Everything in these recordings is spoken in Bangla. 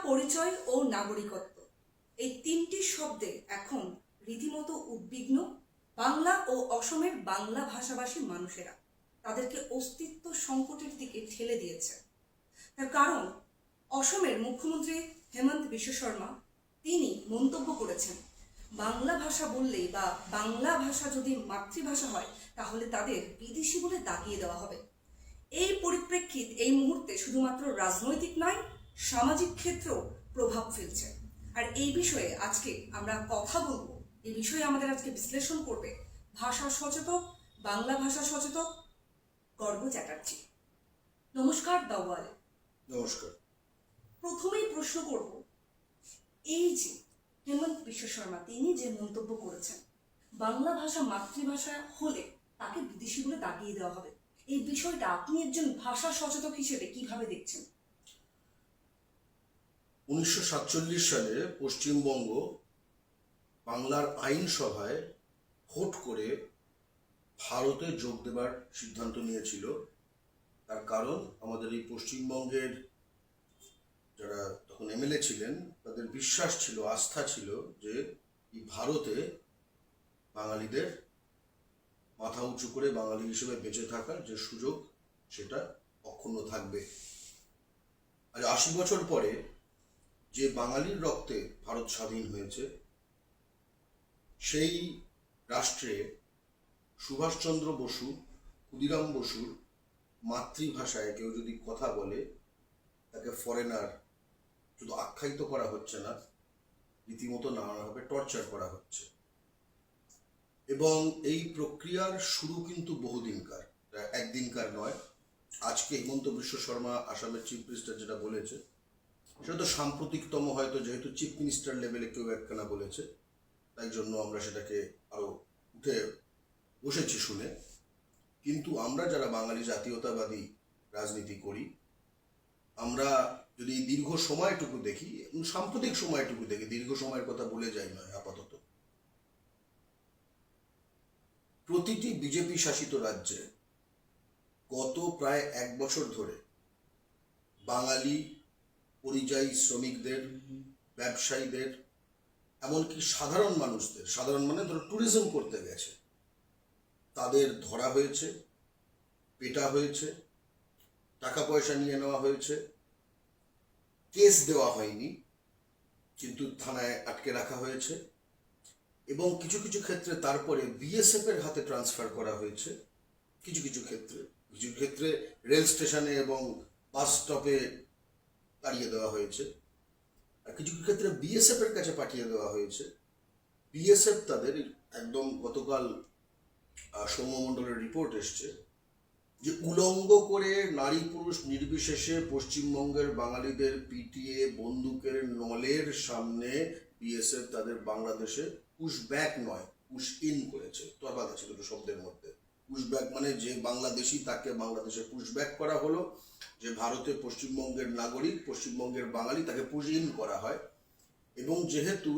পরিচয় ও নাগরিকত্ব এই তিনটি শব্দে এখন রীতিমতো উদ্বিগ্ন বাংলা ও অসমের বাংলা ভাষাভাষী মানুষেরা। তাদেরকে অস্তিত্ব সংকটের দিকে ঠেলে দিয়েছে। তার কারণ অসমের মুখ্যমন্ত্রী হেমন্ত বিশ্ব শর্মা তিনি মন্তব্য করেছেন, বাংলা ভাষা বললেই বা বাংলা ভাষা যদি মাতৃভাষা হয় তাহলে তাদের বিদেশি বলে দাগিয়ে দেওয়া হবে। এই পরিপ্রেক্ষিত এই মুহূর্তে শুধুমাত্র রাজনৈতিক নয়, সামাজিক ক্ষেত্রেও প্রভাব ফেলছে। আর এই বিষয়ে আজকে আমরা কথা বলবো। এই বিষয়ে আমাদের আজকে বিশ্লেষণ করবে ভাষা সচেতক, বাংলা ভাষা সচেতক গর্ব চ্যাটার্জি। নমস্কার দাওয়াল। নমস্কার। প্রথমেই প্রশ্ন করব, এই যে হেমন্ত বিশ্ব শর্মা তিনি যে মন্তব্য করেছেন বাংলা ভাষা মাতৃভাষা হলে তাকে বিদেশি বলে দাগিয়ে দেওয়া হবে, এই বিষয়টা আপনি একজন ভাষা সচেতক হিসেবে কিভাবে দেখছেন? 1947 সালে পশ্চিমবঙ্গ বাংলার আইনসভায় ভোট করে ভারতে যোগ দেবার সিদ্ধান্ত নিয়েছিল। তার কারণ আমাদের এই পশ্চিমবঙ্গের যারা তখন এমএলএ ছিলেন তাদের বিশ্বাস ছিল, আস্থা ছিল যে এই ভারতে বাঙালিদের মাথা উঁচু করে বাঙালি হিসেবে বেঁচে থাকার যে সুযোগ সেটা অক্ষুণ্ণ থাকবে। আজ 80 বছর পরে যে বাঙালির রক্তে ভারত স্বাধীন হয়েছে, সেই রাষ্ট্রে সুভাষচন্দ্র বসু, ক্ষুদিরাম বসুর মাতৃভাষায় কেউ যদি কথা বলে তাকে ফরেনার শুধু আখ্যায়িত করা হচ্ছে না, রীতিমতো নানাভাবে টর্চার করা হচ্ছে। এবং এই প্রক্রিয়ার শুরু কিন্তু বহুদিনকার, একদিনকার নয়। আজকে হেমন্ত বিশ্ব শর্মা আসামের চিফ মিনিস্টার যেটা বলেছে সেটা তো সাম্প্রতিকতম, হয়তো যেহেতু চিফ মিনিস্টার লেভেলে কেউ একখানা বলেছে তাই জন্য আমরা সেটাকে আরো উঠে বসেছি শুনে। কিন্তু আমরা যারা বাঙালি জাতীয়তাবাদী রাজনীতি করি, আমরা যদি দীর্ঘ সময়টুকু দেখি, সাম্প্রতিক সময়টুকু দেখি, দীর্ঘ সময়ের কথা বলে যাই নয়, আপাতত প্রতিটি বিজেপি শাসিত রাজ্যে গত প্রায় 1 বছর ধরে বাঙালি পরিযায়ী শ্রমিকদের, ব্যবসায়ীদের, এমনকি সাধারণ মানুষদের, সাধারণ মানে ধরো ট্যুরিজম করতে গেছে, তাদের ধরা হয়েছে, পেটা হয়েছে, টাকা পয়সা নিয়ে নেওয়া হয়েছে, কেস দেওয়া হয়নি কিন্তু থানায় আটকে রাখা হয়েছে, এবং কিছু কিছু ক্ষেত্রে তারপরে বিএসএফ এর হাতে ট্রান্সফার করা হয়েছে। কিছু কিছু ক্ষেত্রে রেল স্টেশনে এবং বাস স্টপে তাড়িয়ে দেওয়া হয়েছে, আর কিছু কিছু ক্ষেত্রে বিএসএফ এর কাছে পাঠিয়ে দেওয়া হয়েছে। বিএসএফ তাদের একদম গতকাল সৌম্যমণ্ডলের রিপোর্ট এসছে যে উলঙ্গ করে নারী পুরুষ নির্বিশেষে পশ্চিমবঙ্গের বাঙালিদের পিটিয়ে বন্দুকের নলের সামনে বিএসএফ তাদের বাংলাদেশে পুশ ব্যাক নয়, পুশ ইন করেছে। তফাৎ আছে দুটো শব্দের মধ্যে। পুশ ব্যাক মানে যে বাংলাদেশি তাকে বাংলাদেশে পুশ ব্যাক করা হলো, যে ভারতে পশ্চিমবঙ্গের নাগরিক, পশ্চিমবঙ্গের বাঙালি, তাকে পুশ ইন করা হয়। এবং যেহেতু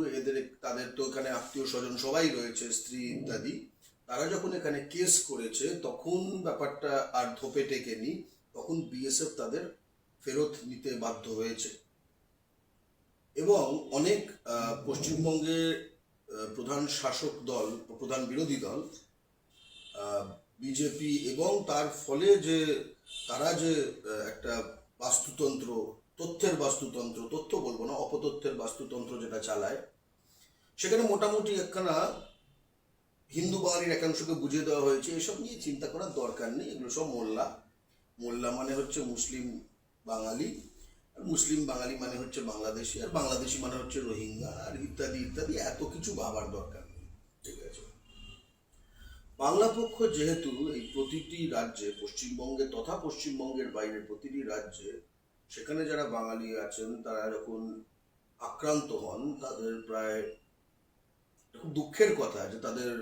তাদের তো এখানে আত্মীয় স্বজন সবাই রয়েছে, স্ত্রী ইত্যাদি, তারা যখন এখানে কেস করেছে তখন ব্যাপারটা আর ধোপে টেকেনি, তখন বিএসএফ তাদের ফেরত নিতে বাধ্য হয়েছে। এবং অনেক পশ্চিমবঙ্গের প্রধান শাসক দল, প্রধান বিরোধী দল বিজেপি, এবং তার ফলে যে তারা যে একটা বাস্তুতন্ত্র, তথ্যের বাস্তুতন্ত্র, তথ্য বলবো না, অপতথ্যের বাস্তুতন্ত্র যেটা চালায়, সেখানে মোটামুটি একখানা হিন্দু বাঙালির একাংশকে বুঝিয়ে দেওয়া হয়েছে এসব নিয়ে চিন্তা করার দরকার নেই, এগুলো সব মোল্লা। মোল্লা মানে হচ্ছে মুসলিম বাঙালি, আর মুসলিম বাঙালি মানে হচ্ছে বাংলাদেশি, আর বাংলাদেশি মানে হচ্ছে রোহিঙ্গা, আর ইত্যাদি ইত্যাদি, এত কিছু ভাবার দরকার নেই। ঠিক আছে, বাংলা পক্ষ যেহেতু এই প্রতিটি রাজ্যে, পশ্চিমবঙ্গে তথা পশ্চিমবঙ্গের বাইরে প্রতিটি রাজ্যে সেখানে যারা বাঙালি আছেন তারা যখন আক্রান্ত হন, তাদের প্রায় খুব দুঃখের কথা যে তাদের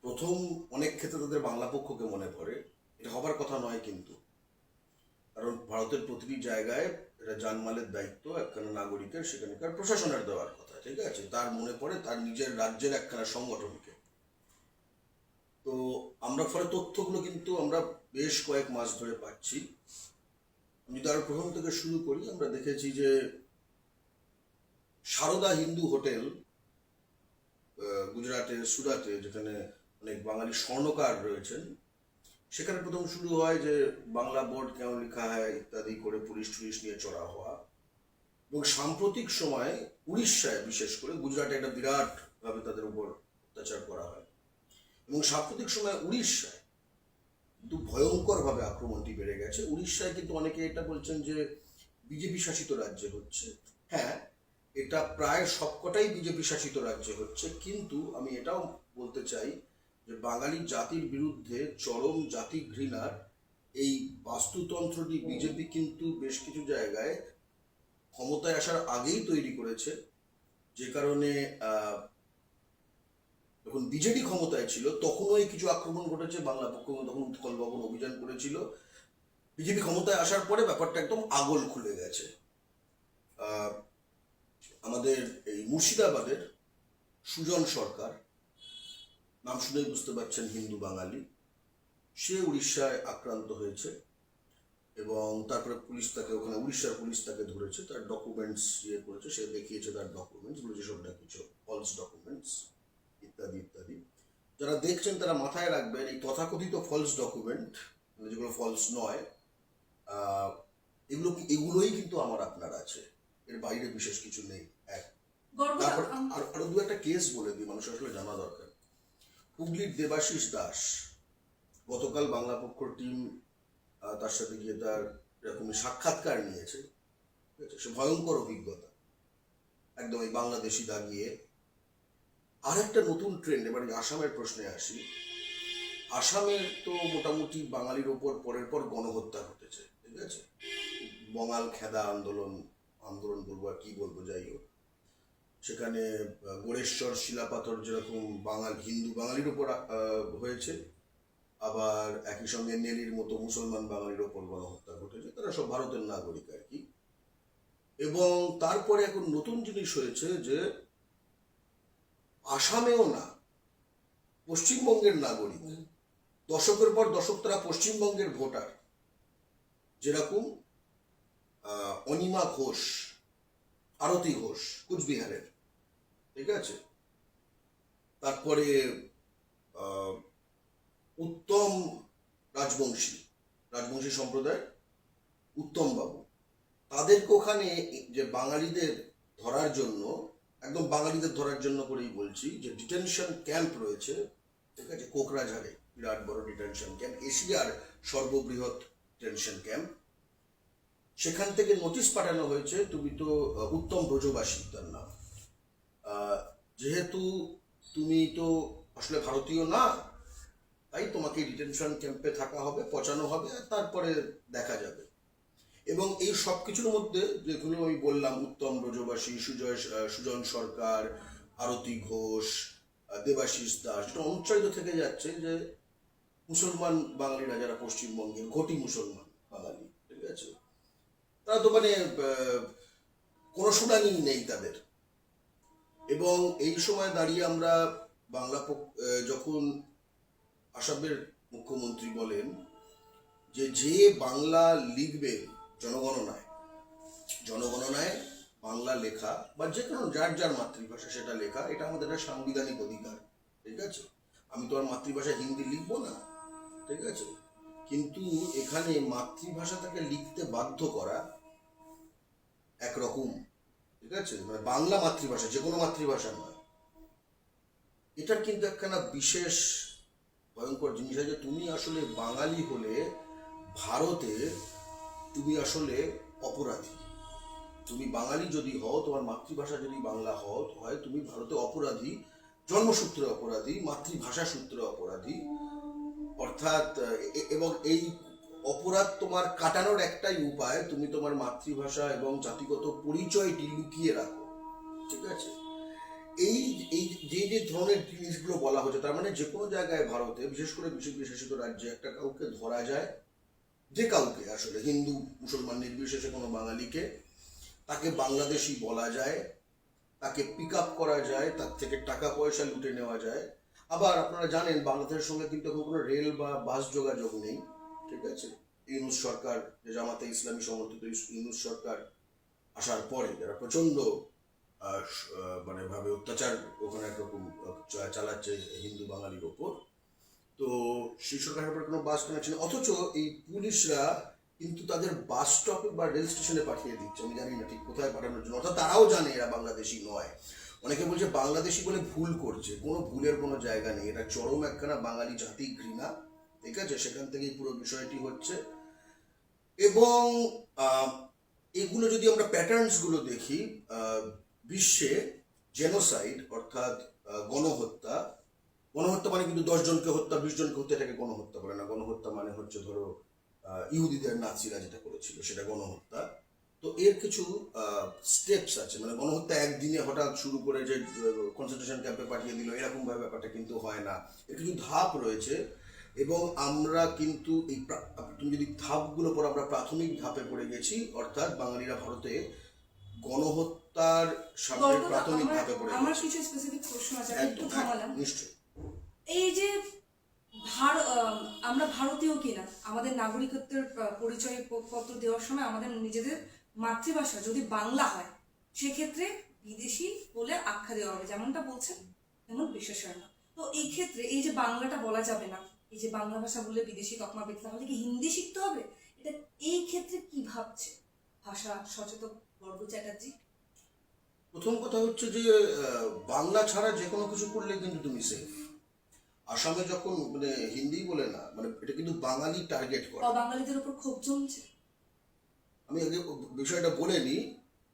প্রথম অনেক ক্ষেত্রে তাদের বাংলা পক্ষকে মনে পড়ে। এটা হবার কথা নয় কিন্তু, কারণ ভারতের প্রতিটি জায়গায় এটা জানমালের দায়িত্ব একখানা নাগরিকের, সেখানকার প্রশাসনের দেওয়ার কথা। ঠিক আছে, তার মনে পড়ে তার নিজের রাজ্যের একখানা সংগঠনকে। তো আমরা ফলে তথ্যগুলো কিন্তু আমরা বেশ কয়েক মাস ধরে পাচ্ছি। আমি যদি আরো প্রথম থেকে শুরু করি, আমরা দেখেছি যে সারদা হিন্দু হোটেল গুজরাটের সুরাতে, যেখানে অনেক বাঙালি স্বর্ণকার রয়েছেন, সেখানে প্রথম শুরু হয় যে বাংলা বোর্ড কেন লেখা হয় ইত্যাদি করে পুলিশ টুলিশ নিয়ে চড়া হওয়া। এবং সাম্প্রতিক সময় উড়িষ্যায়, বিশেষ করে গুজরাটে একটা বিরাট ভাবে তাদের উপর অত্যাচার করা হয়, এবং সাম্প্রতিক সময় উড়িষ্যায় কিন্তু ভয়ঙ্কর ভাবে আক্রমণটি বেড়ে গেছে। উড়িষ্যায় কিন্তু অনেকে এটা বলছেন যে বিজেপি শাসিত রাজ্যে হচ্ছে। হ্যাঁ, এটা প্রায় সবকটাই বিজেপি শাসিত রাজ্যে হচ্ছে, কিন্তু আমি এটাও বলতে চাই যে বাঙালি জাতির বিরুদ্ধে চরম জাতি ঘৃণার এই বাস্তুতন্ত্রটি বিজেপি কিন্তু বেশ কিছু জায়গায় ক্ষমতায় আসার আগেই তৈরি করেছে, যে কারণে যখন বিজেপি ক্ষমতায় ছিল তখনও এই কিছু আক্রমণ ঘটেছে। বাংলা পক্ষ তখন উৎকল ভবন অভিযান করেছিল। বিজেপি ক্ষমতায় আসার পরে ব্যাপারটা একদম আগল খুলে গেছে। আমাদের এই মুর্শিদাবাদের সুজন সরকার, নাম শুনেই বুঝতে পারছেন হিন্দু বাঙালি, সে উড়িষ্যায় আক্রান্ত হয়েছে এবং তারপরে পুলিশ তাকে, ওখানে উড়িষ্যার পুলিশ তাকে ধরেছে, তার ডকুমেন্টস ইয়ে করেছে, সে দেখিয়েছে তার ডকুমেন্টস, বলেছে সবটা কিছু ফলস ডকুমেন্টস ইত্যাদি ইত্যাদি। যারা দেখছেন তারা মাথায় রাখবেন, এই তথাকথিত ফলস ডকুমেন্ট, যেগুলো ফলস নয়, এগুলোই কিন্তু আমার আপনার আছে, এর বাইরে বিশেষ কিছু নেই। এক, তারপর আরো দু একটা কেস বলে দিই, মানুষ আসলে জানা দরকার। হুগলির দেবাশিস দাস, গতকাল বাংলা পক্ষর টিম তার সাথে গিয়ে তার এরকমই সাক্ষাৎকার নিয়েছে, ঠিক আছে? সে ভয়ঙ্কর অভিজ্ঞতা, একদম এই বাংলাদেশি দাগিয়ে। আর একটা নতুন ট্রেন্ড, এবার আসামের প্রশ্নে আসি। আসামের তো মোটামুটি বাঙালির ওপর পরের পর গণহত্যা ঘটেছে, ঠিক আছে? বঙাল খেদা আন্দোলন বলবো আর কি বলবো, যাই হোক, সেখানে গোড়েশ্বর শিলাপাথর যেরকম হিন্দু বাঙালির ওপর হয়েছে, আবার একই সঙ্গে নেলির মতো মুসলমান বাঙালির ওপর গণহত্যা ঘটেছে। তারা সব ভারতের নাগরিক আর কি। এবং তারপরে এখন নতুন জিনিস হয়েছে যে আসামেও না, পশ্চিমবঙ্গের নাগরিক, দশকের পর দশক তারা পশ্চিমবঙ্গের ভোটার, যেরকম অনিমা ঘোষ, আরতি ঘোষ কুচবিহারের, ঠিক আছে? তারপরে উত্তম রাজবংশী সম্প্রদায়, উত্তম বাবু, তাদেরকে ওখানে যে বাঙালিদের ধরার জন্য, একদম বাঙালিদের ধরার জন্য করেই বলছি, যে ডিটেনশন ক্যাম্প রয়েছে, ঠিক আছে, কোকরাঝাড়ে বিরাট বড় ডিটেনশন ক্যাম্প, এশিয়ার সর্ববৃহৎ ডিটেনশন ক্যাম্প, সেখান থেকে নোটিশ পাঠানো হয়েছে, তুমি তো উত্তম ব্রজবাসী তার নাম, যেহেতু তুমি তো আসলে ভারতীয় না, তাই তোমাকে ডিটেনশন ক্যাম্পে থাকা হবে, পচানো হবে, আর তারপরে দেখা যাবে। এবং এই সব কিছুর মধ্যে যেগুলো আমি বললাম, উত্তম ব্রজবাসী, সুজন সরকার, আরতি ঘোষ, দেবাশিস দাস, এটা অনুচ্চারিত থেকে যাচ্ছে যে মুসলমান বাঙালিরা যারা পশ্চিমবঙ্গের ঘটি মুসলমান বাঙালি, ঠিক আছে, তারা তো মানে কোনো শুনানি নেই তাদের। এবং এই সময় দাঁড়িয়ে আমরা যখন আসামের মুখ্যমন্ত্রী বলেন যে বাংলা লিখবে জনগণনায় বাংলা লেখা, বা যে কোনো যার যার মাতৃভাষা সেটা লেখা, এটা আমাদের একটা সাংবিধানিক অধিকার, ঠিক আছে? আমি তো আর মাতৃভাষা হিন্দি লিখবো না, ঠিক আছে, কিন্তু এখানে মাতৃভাষাটাকে লিখতে বাধ্য করা একরকম, ঠিক আছে, মানে বাংলা মাতৃভাষা, যে কোনো মাতৃভাষা নয়, এটার কিন্তু একখানা বিশেষ ভয়ঙ্কর জিনিস আছে। তুমি আসলে বাঙালি হলে ভারতে তুমি আসলে অপরাধী। তুমি বাঙালি যদি হও, তোমার মাতৃভাষা যদি বাংলা হয়, তুমি ভারতে অপরাধী, জন্মসূত্রে অপরাধী, মাতৃভাষা সূত্রে অপরাধী, অর্থাৎ এবং এই অপরাধ তোমার কাটানোর একটাই উপায়, তুমি তোমার মাতৃভাষা এবং জাতিগত পরিচয়টি লুকিয়ে রাখো, ঠিক আছে? এই এই যে ধরনের জিনিসগুলো বলা হচ্ছে, তার মানে যে কোনো জায়গায় ভারতে, বিশেষ করে বিজেপি শাসিত রাজ্যে, একটা কাউকে ধরা যায়, যে কাউকে আসলে হিন্দু মুসলমান নির্বিশেষে কোনো বাঙালিকে, তাকে বাংলাদেশি বলা যায়, তাকে পিক আপ করা যায়, তার থেকে টাকা পয়সা লুটে নেওয়া যায়। আবার আপনারা জানেন বাংলাদেশের সঙ্গে কিন্তু এখন কোনো রেল বা বাস যোগাযোগ নেই, ঠিক আছে? ইউনূস সরকার, যে জামাতে ইসলামী সমর্থিত ইউনূস সরকার আসার পরে, যারা প্রচন্ড মানে ভাবে অত্যাচার ওখানে একরকম চালাচ্ছে হিন্দু বাঙালির ওপর। তো সেই সরকারের উপর কোনো বাস কানেকশন, অথচ এই পুলিশরা কিন্তু তাদের বাস স্টপে বা রেল স্টেশনে পাঠিয়ে দিচ্ছে। আমি জানি না ঠিক কোথায় পাঠানোর জন্য, অর্থাৎ তারাও জানে এরা বাংলাদেশি নয়। অনেকে বলছে বাংলাদেশি বলে ভুল করছে, কোনো ভুলের কোনো জায়গা নেই। এটা চরম একখানা বাঙালি জাতি ঘৃণা, ঠিক আছে? সেখান থেকেই পুরো বিষয়টি হচ্ছে। এবং এগুলো যদি আমরা প্যাটার্নস গুলো দেখি, বিশ্বে জেনোসাইড অর্থাৎ গণহত্যা, গণহত্যা মানে কিন্তু 10 জনকে হত্যা 20 জনকে হত্যা, এটাকে গণহত্যা বলে না। গণহত্যা মানে হচ্ছে ধরো ইহুদিদের নাৎসিরা যেটা করেছিল সেটা গণহত্যা। তো এর কিছু স্টেপস আছে, মানে গণহত্যা একদিনে হঠাৎ শুরু করে যে কনসেন্ট্রেশন ক্যাম্পে পাঠিয়ে দিল এরকম ভাবে ব্যাপারটা কিন্তু হয় না। এর কিছু ধাপ রয়েছে। এবং আমরা কিন্তু এই তুমি যদি ধাপগুলো পর আমরা প্রাথমিক ধাপে পড়ে গেছি, অর্থাৎ বাঙালিরা ভারতে গণহত্যার সামনে গল্পটা প্রাথমিক ধাপে পড়ে আমার গেছে। কিছু স্পেসিফিক প্রশ্ন আছে, আমি একটু একদম, থামালাম। নিশ্চয়ই। এই যে আমরা ভারতীয় কিনা, আমাদের নাগরিকত্বের পরিচয় পত্র দেওয়ার সময় আমাদের নিজেদের মাতৃভাষা যদি বাংলা হয়, সেক্ষেত্রে বিদেশি বলে আখ্যা দেওয়া হবে, যেমনটা বলছেন তেমন বিশ্বাস হয় না। তো এই ক্ষেত্রে এই যে বাংলাটা বলা যাবে না, এই যে বাংলা ভাষা বললে বিদেশি তকমা পেতে, তাহলে কি হিন্দি শিখতে হবে? এটা এই ক্ষেত্রে কি ভাবছে ভাষা সচেতন বর্গ চ্যাটার্জি? প্রথম কথা হচ্ছে যে বাংলা ছাড়া যে কোনো কিছু করলে কিন্তু তুমি সেফ। আসামে যখন মানে হিন্দি বলে না, মানে এটা কিন্তু বাঙালি টার্গেট করে। বাঙালিদের উপর ক্ষোভ জমছে। আমি আগে বিষয়টা বলে নিই।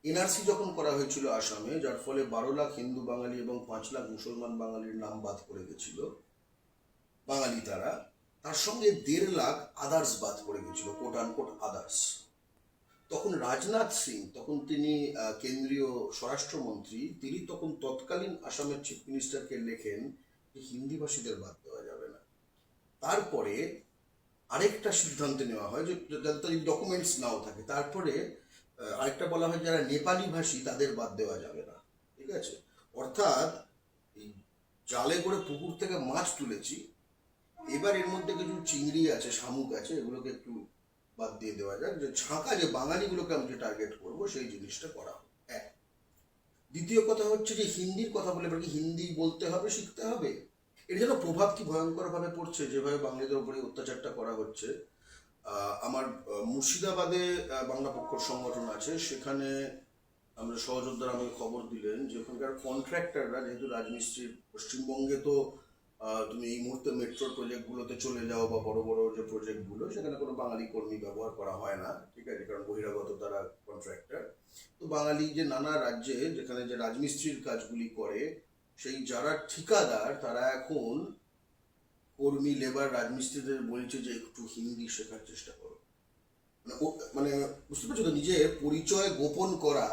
এনআরসি যখন করা হয়েছিল আসামে, যার ফলে 12 লাখ হিন্দু বাঙালি এবং 5 লাখ মুসলমান বাঙালির নাম বাদ পড়ে গেছিল, বাঙালি তারা, তার সঙ্গে 1.5 লাখ আদার্স বাদ পড়ে গেছিল, কোট আনকোট আদার্স। তখন রাজনাথ সিং, তখন তিনি কেন্দ্রীয় স্বরাষ্ট্রমন্ত্রী, তিনি তখন তৎকালীন আসামের চিফ মিনিস্টারকে লেখেন যে হিন্দিভাষীদের বাদ দেওয়া যাবে না। তারপরে আরেকটা সিদ্ধান্ত নেওয়া হয় যে যাদের ডকুমেন্টস নাও থাকে, তারপরে আরেকটা বলা হয় যারা নেপালি ভাষী তাদের বাদ দেওয়া যাবে না, ঠিক আছে? অর্থাৎ এই জালে করে পুকুর থেকে মাছ তুলেছি, এবার এর মধ্যে কিছু চিংড়ি আছে, শামুক আছে, এগুলোকে একটু বাদ দিয়ে দেওয়া যাক, যে ছাঁকা যে বাঙালিগুলোকে আমি যে টার্গেট করবো সেই জিনিসটা করা হবে। এক। দ্বিতীয় কথা হচ্ছে যে হিন্দির কথা বলে এবার কি হিন্দি বলতে হবে, শিখতে হবে? এর জন্য প্রভাব কি ভয়ঙ্কর ভাবে পড়ছে, যেভাবে বাঙালিদের উপরে অত্যাচারটা করা হচ্ছে। আমার মুর্শিদাবাদে বাংলা পক্ষর সংগঠন আছে, সেখানে আমরা সহযোদ্ধারা আমাকে খবর দিলেন যে ওখানকার কন্ট্রাক্টররা, যেহেতু রাজমিস্ত্রি পশ্চিমবঙ্গে, তো তুমি এই মুহূর্তে মেট্রোর প্রজেক্টগুলোতে চলে যাও বা বড় বড় যে প্রজেক্টগুলো, সেখানে কোনো বাঙালি কর্মী ব্যবহার করা হয় না, ঠিক আছে? কারণ বহিরাগত তারা কন্ট্রাক্টর। তো বাঙালি যে নানা রাজ্যে যেখানে যে রাজমিস্ত্রির কাজগুলি করে, সেই যারা ঠিকাদার তারা এখন কর্মী, লেবার, রাজমিস্ত্রিদের বলছে যে একটু হিন্দি শেখার চেষ্টা করো। মানে বুঝতে পারছো তো, নিজের পরিচয় গোপন করা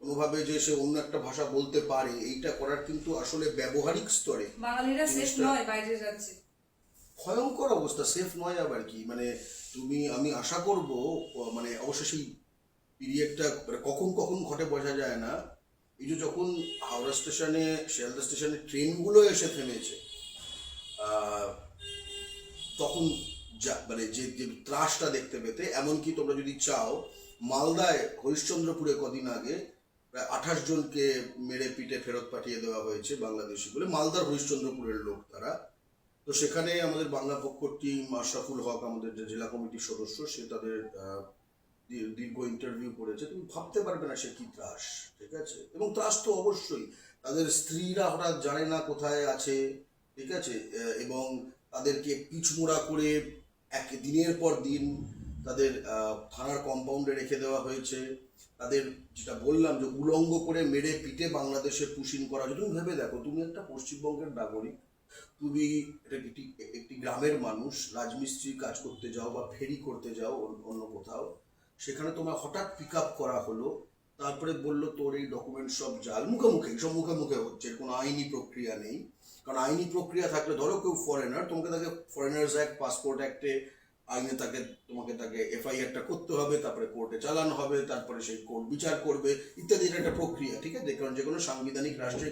কোনোভাবে, যে সে অন্য একটা ভাষা বলতে পারে, এইটা করার কিন্তু আসলে ব্যবহারিক স্তরে বাঙালিরা সেফ নয় বাইরের রাজ্যে। ভয়ঙ্কর অবস্থা। সেফ নয় আবার কি, মানে আমি আশা করব, মানে অবশ্য সেই পিরিয়ডটা কখন কখন ঘটে বোঝা যায় না। এই যে যখন হাওড়া স্টেশনে, শিয়ালদা স্টেশনে ট্রেনগুলো এসে থেমেছে, তখন মানে যে ত্রাসটা দেখতে পেতে, এমনকি তোমরা যদি চাও, মালদায় হরিশ্চন্দ্রপুরে কদিন আগে প্রায় 28 জনকে মেরে পিটে ফেরত পাঠিয়ে দেওয়া হয়েছে বাংলাদেশি বলে, মালদার হরিশ্চন্দ্রপুরের লোক তারা। তো সেখানে আমাদের বাংলা পক্ষ টিম, আশরাফুল হক আমাদের যে জেলা কমিটির সদস্য, সে তাদের দীর্ঘ ইন্টারভিউ করেছে। তুমি ভাবতে পারবে না সে কি ত্রাস, ঠিক আছে? এবং ত্রাস তো অবশ্যই, তাদের স্ত্রীরা হঠাৎ জানে না কোথায় আছে, ঠিক আছে? এবং তাদেরকে পিছমোড়া করে দিনের পর দিন তাদের থানার কম্পাউন্ডে রেখে দেওয়া হয়েছে। তাদের যেটা বললাম যে উলঙ্গ করে মেরে পিটে বাংলাদেশে পুশিং করা হয়েছে। তুমি ভেবে দেখো, তুমি একটা পশ্চিমবঙ্গের নাগরিক, তুমি একটি গ্রামের মানুষ, রাজমিস্ত্রি কাজ করতে যাও বা ফেরি করতে যাও অন্য কোথাও, সেখানে তোমার হঠাৎ পিক আপ করা হলো, তারপরে বললো তোর এই ডকুমেন্ট সব জাল। মুখে মুখে, সব মুখে মুখে হচ্ছে, কোনো আইনি প্রক্রিয়া নেই। কারণ আইনি প্রক্রিয়া থাকলে, ধরো কেউ ফরেনার, তোমাকে তাকে ফরেনার্স অ্যাক্ট, পাসপোর্ট অ্যাক্টে আইনে তোমাকে এফআইআরটা করতে হবে, তারপরে কোর্টে চালানো হবে, তারপরে সেই কোর্ট বিচার করবে ইত্যাদি। এটা একটা প্রক্রিয়া, ঠিক আছে? কারণ যে কোনো সাংবিধানিক রাষ্ট্রে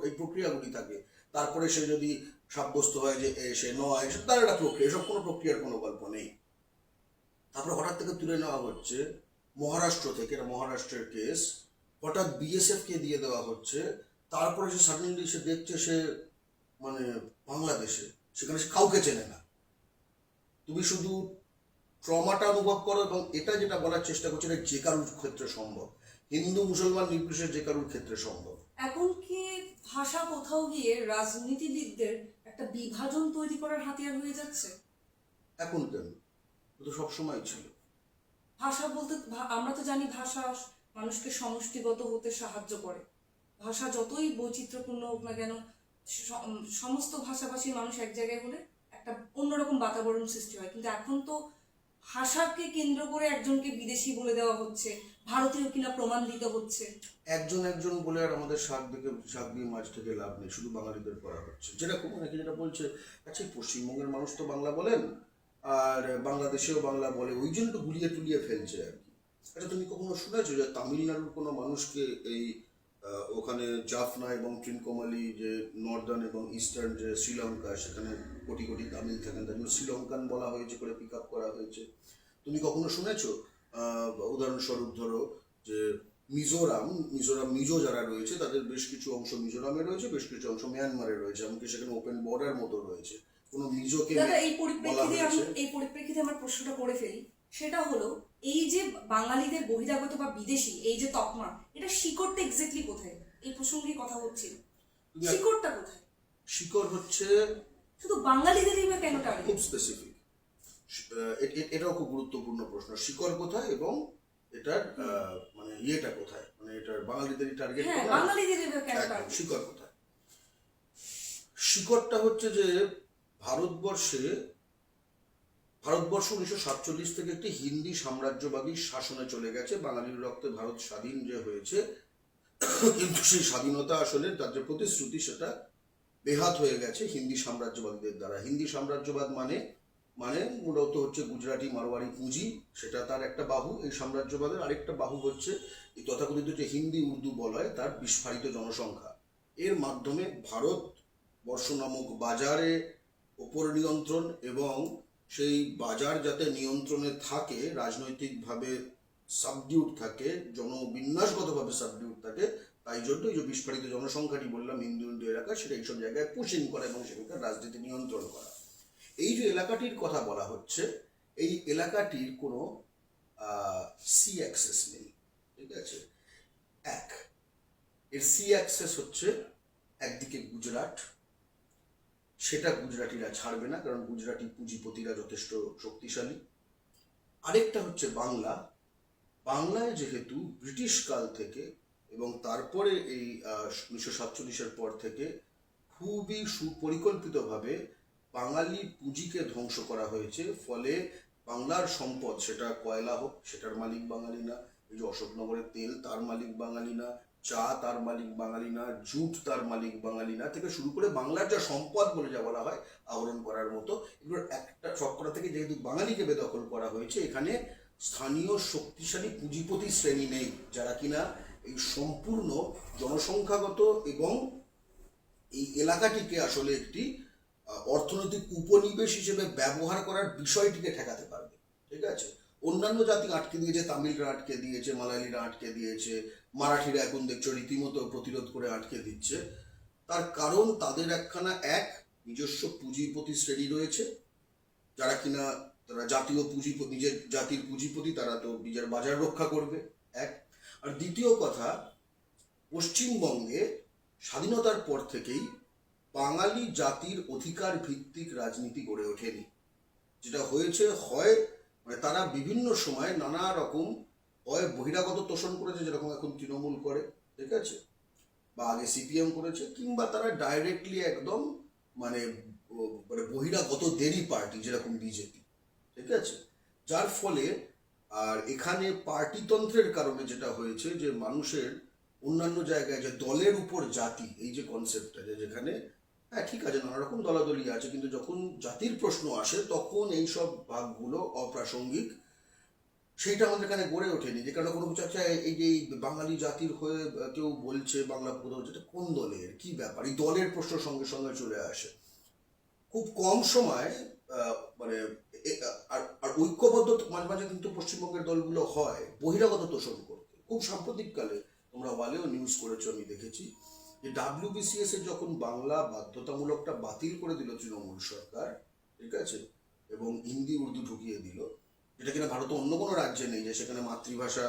এই প্রক্রিয়াগুলি থাকে। তারপরে সে যদি সাব্যস্ত হয় যে সে নয়, তার একটা প্রক্রিয়া, এসব কোনো প্রক্রিয়ার কোনো গল্প নেই। তারপরে হঠাৎ থেকে তুলে নেওয়া হচ্ছে মহারাষ্ট্র থেকে, এটা মহারাষ্ট্রের কেস, হঠাৎ বিএসএফ কে দিয়ে দেওয়া হচ্ছে, তারপরে সে সাডেনলি সে দেখছে সে মানে বাংলাদেশে, সেখানে সে কাউকে চেনে না। তুমি শুধু ট্রমাটা অনুভব করো, এবং এটা যেটা বলার চেষ্টা করছে এটা যে কারোর ক্ষেত্রে সম্ভব, হিন্দু মুসলমান নির্বিশেষে যে কারোর ক্ষেত্রে সম্ভব। এখন কি ভাষা কোথাও গিয়ে রাজনীতিবিদদের একটা বিভাজন তৈরি করার হাতিয়ার হয়ে যাচ্ছে? এখন কেন, ও তো সবসময় ছিল। ভাষা বলতে আমরা তো জানি ভাষা মানুষকে সমষ্টিগত হতে সাহায্য করে। ভাষা যতই বৈচিত্র্যপূর্ণ হোক না কেন, সমস্ত ভাষাভাষীর মানুষ এক জায়গায় হলে একটা অন্যরকম বাতাবরণ সৃষ্টি হয়। কিন্তু এখন তো ভাষাকে কেন্দ্র করে একজনকে বিদেশি বলে দেওয়া হচ্ছে, ভারতীয় কিনা প্রমাণ দিতে হচ্ছে। একজন একজন বলে আর আমাদের শাক দিয়ে মাছ থেকে লাভ নেই, শুধু বাঙালিদের করা হচ্ছে। যেরকম অনেকে যেটা বলছে, আচ্ছা এই পশ্চিমবঙ্গের মানুষ তো বাংলা বলেন, আর বাংলাদেশেও বাংলা বলে, ওই জন্য তো গুলিয়ে টুলিয়ে ফেলছে আর কি। আচ্ছা তুমি কখনো শুনেছো যে তামিলনাড়ুর কোনো মানুষকে এই ওখানে জাফনা এবং ট্রিনকোমালি, যে নর্দার্ন এবং ইস্টার্ন যে শ্রীলঙ্কা, সেখানে কোটি কোটি তামিল থাকেন, তার জন্য শ্রীলঙ্কান বলা হয়েছে, করে পিক আপ করা হয়েছে? তুমি কখনো শুনেছো উদাহরণস্বরূপ ধরো যে মিজো যারা রয়েছে তাদের বেশ কিছু অংশ মিজোরামে রয়েছে, বেশ কিছু অংশ মিয়ানমারে রয়েছে, এমনকি সেখানে ওপেন বর্ডার মতো রয়েছে, কোনো মিজোকে দাদা এই বলা হয়েছে? পরিপ্রেক্ষিতে আমার প্রশ্নটা করে ফেলি। সেটা হলো, এই যে বাঙালিদের বহিরাগত বা বিদেশি এই যে তকমা, এটা শিকড়টা এক্স্যাক্টলি কোথায়? এই প্রসঙ্গে কথা হচ্ছিল, শিকড়টা কোথায়? শিকড় হচ্ছে শুধু বাঙালিদেরই বা কেন টার্গেট? খুব স্পেসিফিক, এটাও খুব গুরুত্বপূর্ণ প্রশ্ন। শিকড় কোথায় এবং এটার মানে ইয়েটা কোথায়, মানে এটার বাঙালিদেরই টার্গেট, হ্যাঁ, বাঙালিদেরই বা কেন টার্গেট? শিকড় কোথায়? শিকড়টা হচ্ছে যে ভারতবর্ষ 1947 থেকে একটি হিন্দি সাম্রাজ্যবাদী শাসনে চলে গেছে। বাঙালির রক্তে ভারত স্বাধীন যে হয়েছে, কিন্তু সেই স্বাধীনতা আসলে তার যে প্রতিশ্রুতি সেটা বেহাত হয়ে গেছে হিন্দি সাম্রাজ্যবাদীদের দ্বারা। হিন্দি সাম্রাজ্যবাদ মানে মানে মূলত হচ্ছে গুজরাটি মারোয়ারি পুঁজি, সেটা তার একটা বাহু। এই সাম্রাজ্যবাদের আরেকটা বাহু হচ্ছে এই তথাকথিত যে হিন্দি উর্দু বলয়, তার বিস্ফারিত জনসংখ্যা। এর মাধ্যমে ভারতবর্ষ নামক বাজারে ওপর নিয়ন্ত্রণ, এবং সেই বাজার যাতে নিয়ন্ত্রণে থাকে, রাজনৈতিকভাবে সাবডিউট থাকে, জনবিন্যাসগতভাবে সাবডিউট থাকে, তাই জন্য এই যে বিস্ফারিত জনসংখ্যাটি বললাম হিন্দু হিন্দু এলাকা, সেটা এইসব জায়গায় পুশিং করা এবং সেখানকার রাজনীতি নিয়ন্ত্রণ করা। এই যে এলাকাটির কথা বলা হচ্ছে, এই এলাকাটির কোনো সি অ্যাক্সেস নেই, ঠিক আছে? এর সি অ্যাক্সেস হচ্ছে একদিকে গুজরাট, সেটা গুজরাটিরা ছাড়বে না, কারণ গুজরাটি পুঁজিপতিরা যথেষ্ট শক্তিশালী। আরেকটা হচ্ছে বাংলা। বাংলায় যেহেতু ব্রিটিশ কাল থেকে এবং তারপরে এই 1947-এর পর থেকে খুবই সুপরিকল্পিতভাবে বাঙালি পুঁজিকে ধ্বংস করা হয়েছে, ফলে বাংলার সম্পদ, সেটা কয়লা হোক, সেটার মালিক বাঙালি না, এই যে অশোকনগরের তেল তার মালিক বাঙালি না, চা তার মালিক বাঙালি না, জুট তার মালিক বাঙালি না, থেকে শুরু করে বাংলার যা সম্পদ বলে যা বলা হয় আহরণ করার মতো, এগুলোর একটা সবকটা থেকে যেহেতু বাঙালিকে বেদখল করা হয়েছে, এখানে স্থানীয় শক্তিশালী পুঁজিপতি শ্রেণী নেই, যারা কিনা এই সম্পূর্ণ জনসংখ্যাগত এবং এই এলাকাটিকে আসলে একটি অর্থনৈতিক উপনিবেশ হিসেবে ব্যবহার করার বিষয়টিকে ঠেকাতে পারবে, ঠিক আছে? অন্যান্য জাতি আটকে দিয়েছে, তামিলরা আটকে দিয়েছে, মালায়ালিরা আটকে দিয়েছে, মারাঠিরা এখন দেখছো রীতিমতো প্রতিরোধ করে আটকে দিচ্ছে। তার কারণ তাদের একখানা নিজস্ব পুঁজিপতি শ্রেণী রয়েছে, যারা কিনা তারা জাতীয় পুঁজিপতি, নিজের জাতির পুঁজিপতি, তারা তো নিজের বাজার রক্ষা করবে। আর দ্বিতীয় কথা, পশ্চিমবঙ্গে স্বাধীনতার পর থেকেই বাঙালি জাতির অধিকার ভিত্তিক রাজনীতি গড়ে ওঠেনি। যেটা হয়েছে, হয় মানে তারা বিভিন্ন সময় নানা রকম হয় বহিরাগত তোষণ করেছে, যেরকম এখন তৃণমূল করে, ঠিক আছে, বা আগে সিপিএম করেছে, কিংবা তারা ডাইরেক্টলি একদম মানে বহিরাগত দেরি পার্টি, যেরকম বিজেপি, ঠিক আছে? যার ফলে আর এখানে পার্টিতন্ত্রের কারণে যেটা হয়েছে যে মানুষের অন্যান্য জায়গায় যে দলের উপর জাতি, এই যে কনসেপ্টটা, যেখানে হ্যাঁ ঠিক আছে নানা রকম দলাদলি আছে, কিন্তু যখন জাতির প্রশ্ন আসে তখন এইসব ভাগগুলো অপ্রাসঙ্গিক, সেইটা আমাদের এখানে গড়ে ওঠেনি। যে কারণে কোনো কিছু, আচ্ছা এই যে বাঙালি জাতির হয়ে কেউ বলছে বাংলা কথা বলছে, এটা কোন দলের কি ব্যাপার, এই দলের প্রশ্ন সঙ্গে সঙ্গে চলে আসে। খুব কম সময় মানে আর ঐক্যবদ্ধ মাঝে মাঝে কিন্তু পশ্চিমবঙ্গের দলগুলো হয় বহিরাগত তোষণ করতে। খুব সাম্প্রতিককালে তোমরা ওয়ালেও নিউজ করেছো, আমি দেখেছি যে WBCS এ যখন বাংলা বাধ্যতামূলকটা বাতিল করে দিল তৃণমূল সরকার, ঠিক আছে, এবং হিন্দি উর্দু ঢুকিয়ে দিল, যেটা কিনা ভারতে অন্য কোনো রাজ্যে নেই, যে সেখানে মাতৃভাষা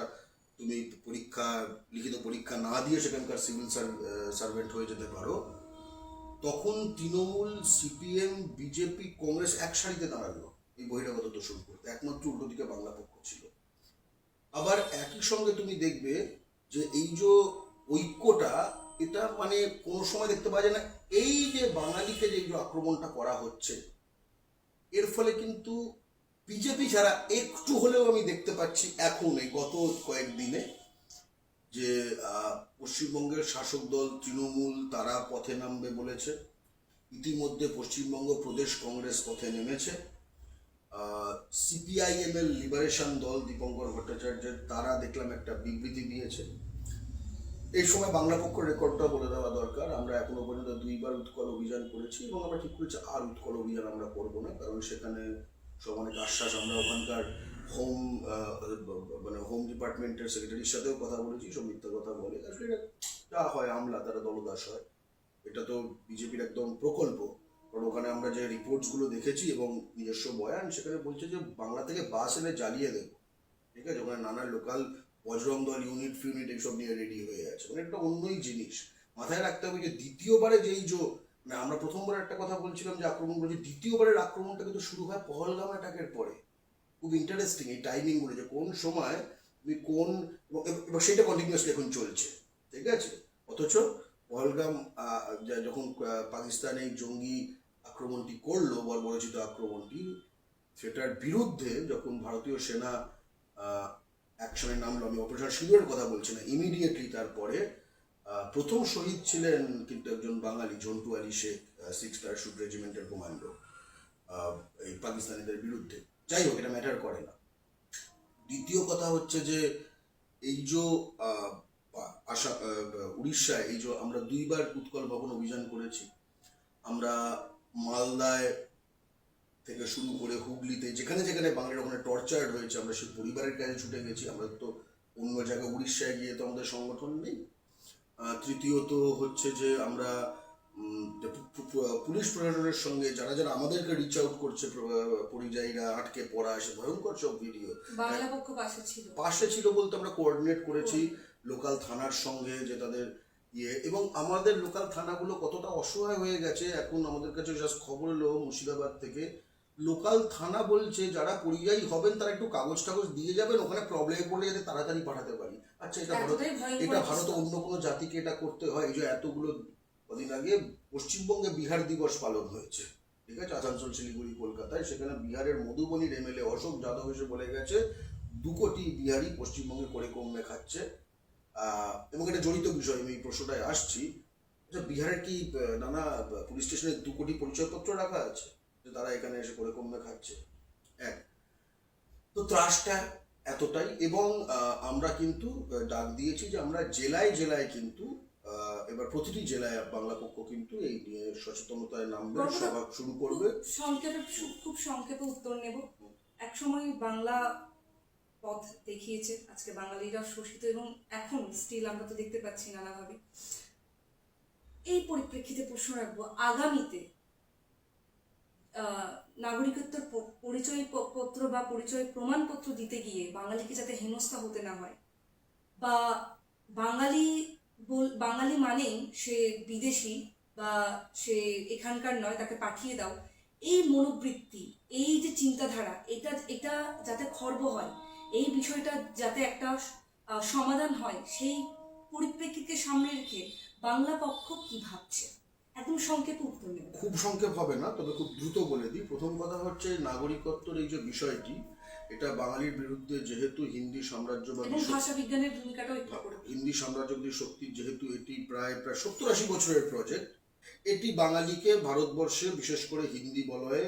তুমি পরীক্ষা, লিখিত পরীক্ষা না দিয়ে সেখানকার সিভিল সার্ভেন্ট হয়ে যেতে পারো, তখন তৃণমূল, CPM, বিজেপি, কংগ্রেস এক সারিতে দাঁড়ালো এই বহিরাগত দোষণ করতে, একমাত্র উল্টো দিকে বাংলা পক্ষ ছিল। আবার একই সঙ্গে তুমি দেখবে যে এই যে ঐক্যটা, এটা মানে কোনো সময় দেখতে পাওয়া যায় না। এই যে বাঙালিকে যে আক্রমণটা করা হচ্ছে, এর ফলে কিন্তু বিজেপি ছাড়া একটু হলেও আমি দেখতে পাচ্ছি এখন এই গত কয়েকদিনে যে পশ্চিমবঙ্গের শাসক দল তৃণমূল তারা পথে নামবে বলেছে। ইতিমধ্যে পশ্চিমবঙ্গ প্রদেশ কংগ্রেস পথে নেমেছে। CPIM এর লিবারেশন দল দীপঙ্কর ভট্টাচার্যের, তারা দেখলাম একটা বিবৃতি দিয়েছে। এই সময় বাংলা পক্ষের রেকর্ডটা বলে দেওয়া দরকার, আমরা এখনো পর্যন্ত 2বার উৎকল অভিযান করেছি এবং আমরা ঠিক করেছি আর উৎকল অভিযান আমরা করবো না, কারণ সেখানে সব অনেক আশ্বাস। আমরা ওখানকার হোম ডিপার্টমেন্টের সেক্রেটারির সাথেও কথা বলেছি, সব মিথ্যা কথা বলে। আসলে এটা যা হয়, আমলা তারা দলদাস হয়, এটা তো বিজেপির একদম প্রকল্প। কারণ ওখানে আমরা যে রিপোর্টসগুলো দেখেছি এবং নিজস্ব বয়ান, সেখানে বলছে যে বাংলা থেকে বাস এনে জ্বালিয়ে দেবো, ঠিক আছে, ওখানে নানা লোকাল বজরং দল ইউনিট ফিউনিট এইসব নিয়ে রেডি হয়ে আছে, মানে একটা অন্যই জিনিস। মাথায় রাখতে হবে যে দ্বিতীয়বারে যেই মানে আমরা প্রথমবার একটা কথা বলছিলাম যে আক্রমণ করেছি, দ্বিতীয়বারের আক্রমণটা কিন্তু শুরু হয় পহলগাম অ্যাটাকের পরে। খুব ইন্টারেস্টিং এই টাইমিংগুলো, যে কোন সময় তুমি কোন, এবং সেটা কন্টিনিউয়াসলি এখন চলছে, ঠিক আছে। অথচ পহলগাম যখন পাকিস্তান এই জঙ্গি আক্রমণটি করলো, বর্বরচিত আক্রমণটি, সেটার বিরুদ্ধে যখন ভারতীয় সেনা অ্যাকশনে নামলো, আমি অপারেশন সিঁদুরের কথা বলছি না, ইমিডিয়েটলি তারপরে প্রথম শহীদ ছিলেন কিন্তু একজন বাঙালি, ঝন্টু আলী শেখ, 6 প্যারাশুট রেজিমেন্টের কমান্ডো, এই পাকিস্তানিদের বিরুদ্ধে। যাই হোক, এটা ম্যাটার করে না। দ্বিতীয় কথা হচ্ছে যে এই যে উড়িষ্যায় এই যে আমরা 2বার উৎকল ভবন অভিযান করেছি, আমরা মালদায় থেকে শুরু করে হুগলিতে যেখানে যেখানে বাঙালির ওখানে টর্চার হয়েছে, আমরা সেই পরিবারের কাছে ছুটে গেছি। আমরা তো অন্য জায়গায় উড়িষ্যায় গিয়ে তো আমাদের সংগঠন নেই। তৃতীয়ত হচ্ছে যে আমরা পুলিশ প্রশাসনের সঙ্গে যারা যারা আমাদেরকে রিচ আউট করছে, পরিযায়ীরা আটকে পড়া, সে ভয়ঙ্কর সব ভিডিও, বাংলা পক্ষ পাশে ছিল বলতে আমরা কোঅর্ডিনেট করেছি লোকাল থানার সঙ্গে, যে তাদের এবং আমাদের লোকাল থানাগুলো কতটা অসহায় হয়ে গেছে। এখন আমাদের কাছে জাস্ট খবর এলো মুর্শিদাবাদ থেকে, লোকাল থানা বলছে যারা পরিযায়ী হবেন তারা একটু কাগজ টাগজ দিয়ে যাবেন, ওখানে প্রবলেমে পড়লে যাতে তাড়াতাড়ি পাঠাতে পারি। আচ্ছা, এটা ভারতে অন্য কোনো জাতিকে এটা করতে হয়? এই যে এতগুলো কদিন আগে পশ্চিমবঙ্গে বিহার দিবস পালন হয়েছে, ঠিক আছে, আসানসোল, শিলিগুড়ি, কলকাতায়, সেখানে বিহারের মধুবনীর MLA অশোক যাদব এসে বলে গেছে 2 কোটি বিহারি পশ্চিমবঙ্গে করে কমে খাচ্ছে। এবং এটা জড়িত বিষয়, আমি এই প্রশ্নটায় আসছি। বিহারের কি নানা পুলিশ স্টেশনে 2 কোটি পরিচয়পত্র রাখা আছে যে তারা এখানে এসে করে কমে খাচ্ছে? এক তো ত্রাসটা এতটাই। এবং আমরা কিন্তু ডাক দিয়েছি যে আমরা জেলায় জেলায় কিন্তু এবার প্রতিটি জেলায় বাংলা পক্ষ কিন্তু এই নিয়ে সচেতনতায় নামবে, সভা শুরু করবে। খুব সংক্ষেপে উত্তর নেব। একসময় বাংলা পথ দেখিয়েছে, আজকে বাঙালিরা শোষিত এবং এখন স্টিল আমরা তো দেখতে পাচ্ছি নানাভাবে। এই পরিপ্রেক্ষিতে প্রশ্ন রাখবো, আগামীতে নাগরিকত্বের পরিচয়পত্র বা পরিচয় প্রমাণপত্র দিতে গিয়ে বাঙালিকে যাতে হেনস্থা হতে না হয়, বা বাঙালি মানেই সে বিদেশি বা সে এখানকার নয়, তাকে পাঠিয়ে দাও, এই মনোবৃত্তি, এই যে চিন্তাধারা, এটা যাতে খর্ব হয়, এই বিষয়টা যাতে একটা সমাধান হয়, সেই পরিপ্রেক্ষিতকে সামনে রেখে বাংলা পক্ষ কি ভাবছে? একদম সংক্ষেপে উত্তর নেব। খুব সংক্ষেপ হবে না, তবে খুব দ্রুত বলে দিই। প্রথম কথা হচ্ছে নাগরিকত্বের এই যে বিষয়টি, এটা বাঙালির বিরুদ্ধে যেহেতু হিন্দি সাম্রাজ্যবাদী, ভাষা বিজ্ঞানের ভূমিকাটাও একটু করে, হিন্দি সাম্রাজ্যবাদী শক্তির যেহেতু এটি প্রায় 70-80 বছরের প্রজেক্ট, এটি বাঙালিকে ভারতবর্ষে বিশেষ করে হিন্দি বলয়ে